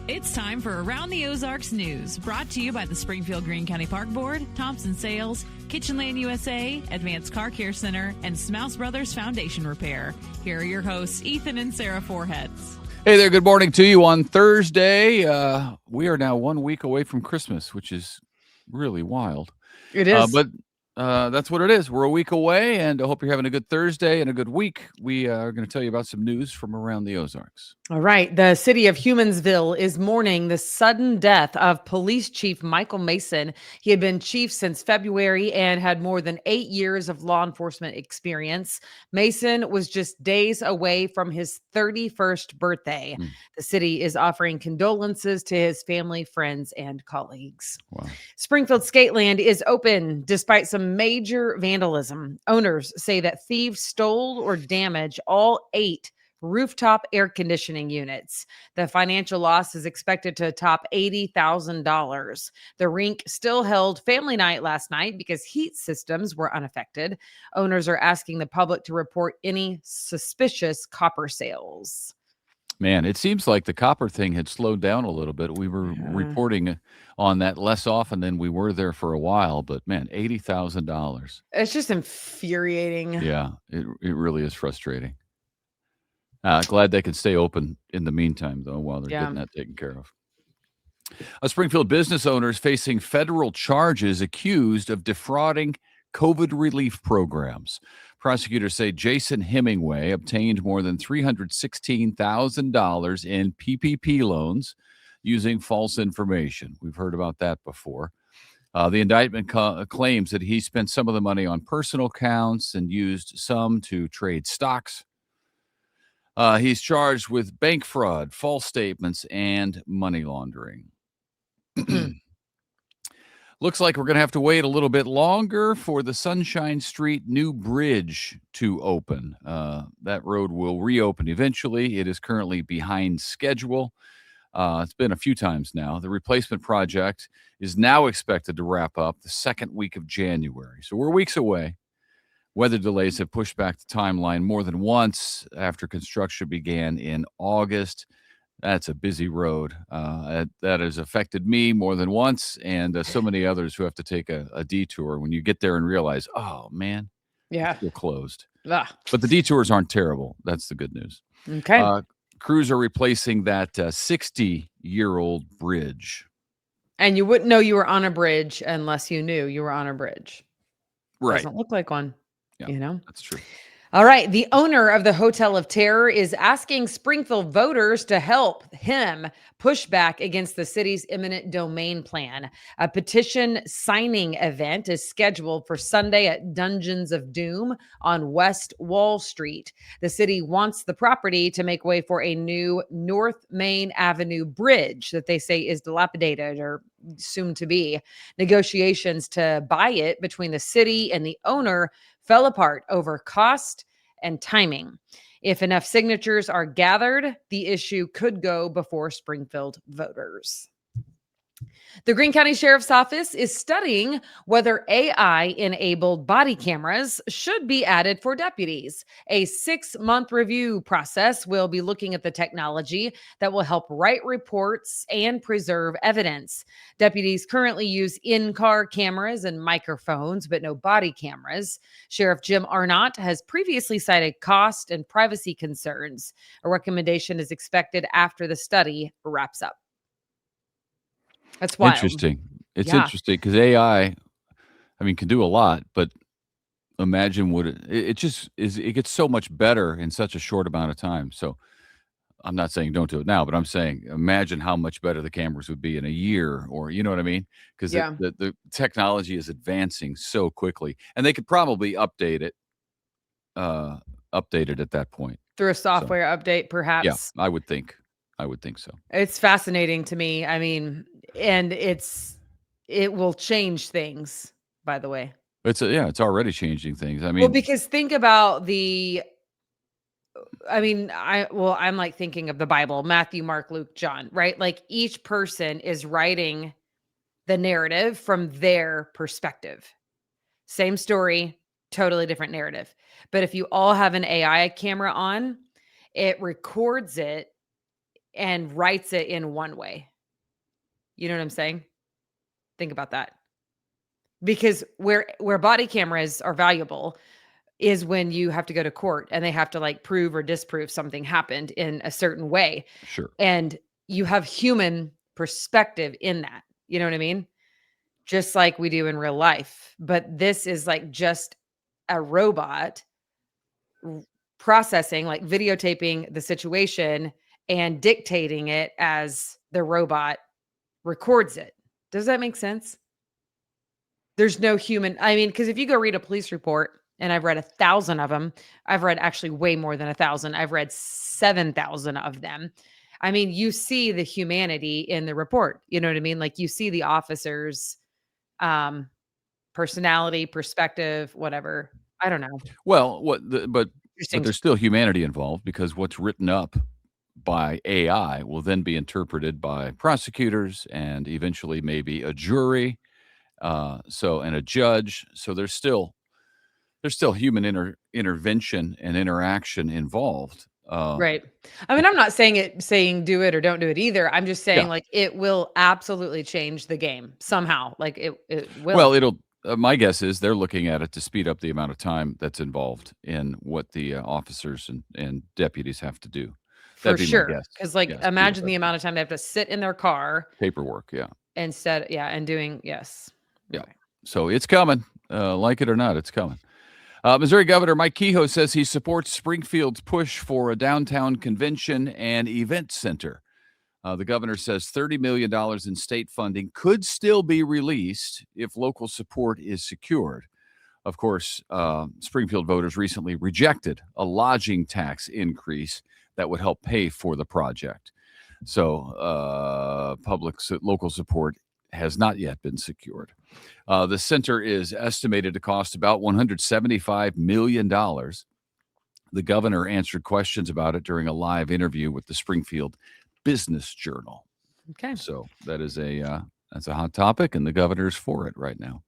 It's time for Around the Ozarks News, brought to you by the Springfield Greene County Park Board, Thompson Sales, Kitchenland USA, Advanced Car Care Center, and Smouse Brothers Foundation Repair. Here are your hosts, Ethan and Sarah Foreheads. Hey there, good morning to you on Thursday. We are now 1 week away from Christmas, which is really wild. It is. But that's what it is. We're a week away, and I hope you're having a good Thursday and a good week. We are going to tell you about some news from around the Ozarks. All right. The city of Humansville is mourning the sudden death of Police Chief Michael Mason. He had been chief since February and had more than 8 years of law enforcement experience. Mason was just days away from his 31st birthday. The city is offering condolences to his family, friends, and colleagues. Wow. Springfield Skateland is open despite some major vandalism. Owners say that thieves stole or damaged all 8 rooftop air conditioning units. The financial loss is expected to top $80,000. The rink still held family night last night because heat systems were unaffected. Owners are asking the public to report any suspicious copper sales. Man, it seems like the copper thing had slowed down a little bit. We were reporting on that less often than we were there for a while, but man, $80,000. It's just infuriating. Yeah, it really is frustrating. Glad they can stay open in the meantime, though, while they're getting that taken care of. A Springfield business owner is facing federal charges accused of defrauding COVID relief programs. Prosecutors say Jason Hemingway obtained more than $316,000 in PPP loans using false information. We've heard about that before. The indictment claims that he spent some of the money on personal accounts and used some to trade stocks. He's charged with bank fraud, false statements, and money laundering. Looks like we're going to have to wait a little bit longer for the Sunshine Street new bridge to open. That road will reopen eventually. It is currently behind schedule. It's been a few times now. The replacement project is now expected to wrap up the second week of January. So we're weeks away. Weather delays have pushed back the timeline more than once after construction began in August. That's a busy road. That has affected me more than once, and so many others who have to take a detour when you get there and realize, oh, man, it's still closed. But the detours aren't terrible. That's the good news. Okay. Crews are replacing that 60-year-old bridge. And you wouldn't know you were on a bridge unless you knew you were on a bridge. Right. Doesn't look like one. Yeah, you know? That's true. All right. The owner of the Hotel of Terror is asking Springfield voters to help him push back against the city's eminent domain plan. A petition signing event is scheduled for Sunday at Dungeons of Doom on West Wall Street. The city wants the property to make way for a new North Main Avenue bridge that they say is dilapidated or soon to be. Negotiations to buy it between the city and the owner fell apart over cost and timing. If enough signatures are gathered, the issue could go before Springfield voters. The Greene County Sheriff's Office is studying whether AI-enabled body cameras should be added for deputies. A 6-month review process will be looking at the technology that will help write reports and preserve evidence. Deputies currently use in-car cameras and microphones, but no body cameras. Sheriff Jim Arnott has previously cited cost and privacy concerns. A recommendation is expected after the study wraps up. That's wild. Interesting. It's interesting because AI, can do a lot, but imagine what it just is. It gets so much better in such a short amount of time. So I'm not saying don't do it now, but I'm saying imagine how much better the cameras would be in a year, or you know what I mean? Because the technology is advancing so quickly, and they could probably update it at that point through a software update, perhaps. Yeah, I would think so. It's fascinating to me. And it will change things, by the way. It's already changing things. Well, because think about I'm like thinking of the Bible, Matthew, Mark, Luke, John, right? Like each person is writing the narrative from their perspective. Same story, totally different narrative. But if you all have an AI camera on, it records it and writes it in one way. You know what I'm saying? Think about that. Because where body cameras are valuable is when you have to go to court and they have to like prove or disprove something happened in a certain way. Sure. And you have human perspective in that. You know what I mean? Just like we do in real life. But this is like just a robot processing, like videotaping the situation and dictating it as the robot records it. Does that make sense? There's no human. I mean, because if you go read a police report, and I've read 1,000 of them, I've read actually way more than 1,000. I've read 7,000 of them. I mean, you see the humanity in the report. You know what I mean? Like you see the officers' personality, perspective, whatever. I don't know. Well, but Interesting. there's still humanity involved because what's written up by AI will then be interpreted by prosecutors and eventually maybe a jury, and a judge. So there's still human intervention and interaction involved. Right. I mean, I'm not saying do it or don't do it either. I'm just saying Yeah. like it will absolutely change the game somehow. Like it will. Well, it'll. My guess is they're looking at it to speed up the amount of time that's involved in what the officers and deputies have to do. For That'd be my sure. guess. Because like Yeah, speed imagine up the amount of time they have to sit in their car paperwork. Yeah. instead, and doing yes. Yeah. Okay. So it's coming. Like it or not, it's coming. Missouri Governor Mike Kehoe says he supports Springfield's push for a downtown convention and event center. The governor says $30 million in state funding could still be released if local support is secured. Of course, Springfield voters recently rejected a lodging tax increase that would help pay for the project. So local support has not yet been secured. The center is estimated to cost about $175 million. The governor answered questions about it during a live interview with the Springfield Business Journal. Okay. So that is that's a hot topic, and the governor's for it right now.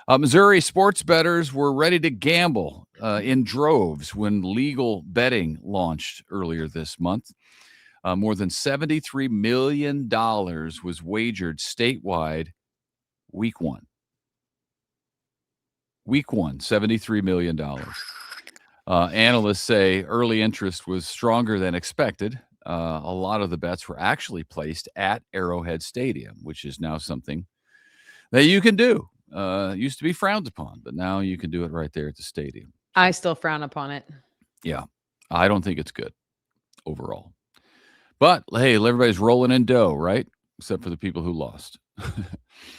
Missouri sports bettors were ready to gamble in droves when legal betting launched earlier this month. More than $73 million was wagered statewide week one. Week one, $73 million. Analysts say early interest was stronger than expected. A lot of the bets were actually placed at Arrowhead Stadium, which is now something that you can do. Used to be frowned upon, but now you can do it right there at the stadium. I still frown upon it. Yeah, I don't think it's good overall. But, hey, everybody's rolling in dough, right? Except for the people who lost.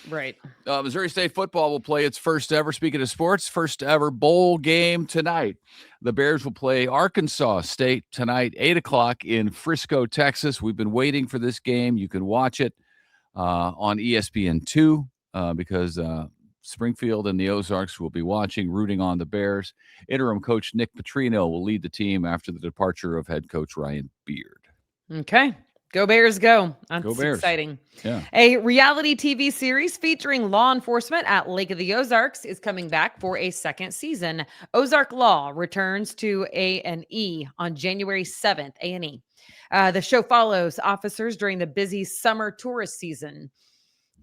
Right. Missouri State football will play its first ever, speaking of sports, first ever bowl game tonight. The Bears will play Arkansas State tonight, 8 o'clock in Frisco, Texas. We've been waiting for this game. You can watch it on ESPN2 because Springfield and the Ozarks will be watching, rooting on the Bears. Interim coach Nick Petrino will lead the team after the departure of head coach Ryan Beard. Okay. Go Bears, go. That's Go Bears. exciting. Yeah. A reality TV series featuring law enforcement at Lake of the Ozarks is coming back for a second season. Ozark Law returns to A&E on January 7th, A&E. The show follows officers during the busy summer tourist season.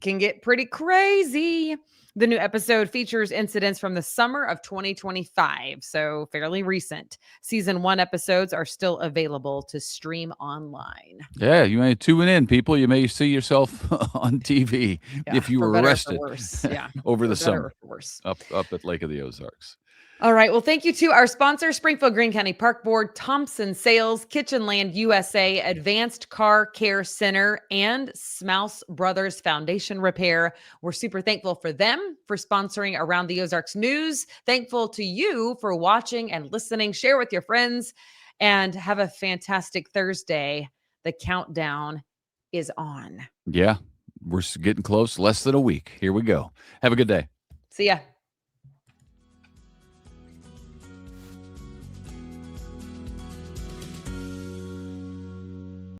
Can get pretty crazy. The new episode features incidents from the summer of 2025, so fairly recent. Season 1 episodes are still available to stream online. Yeah, you may tune in, people. You may see yourself on TV if you were arrested over the summer up at Lake of the Ozarks. All right. Well, thank you to our sponsor, Springfield Greene County Park Board, Thompson Sales, Kitchenland USA, Advanced Car Care Center, and Smouse Brothers Foundation Repair. We're super thankful for them for sponsoring Around the Ozarks News. Thankful to you for watching and listening. Share with your friends and have a fantastic Thursday. The countdown is on. Yeah, we're getting close. Less than a week. Here we go. Have a good day. See ya.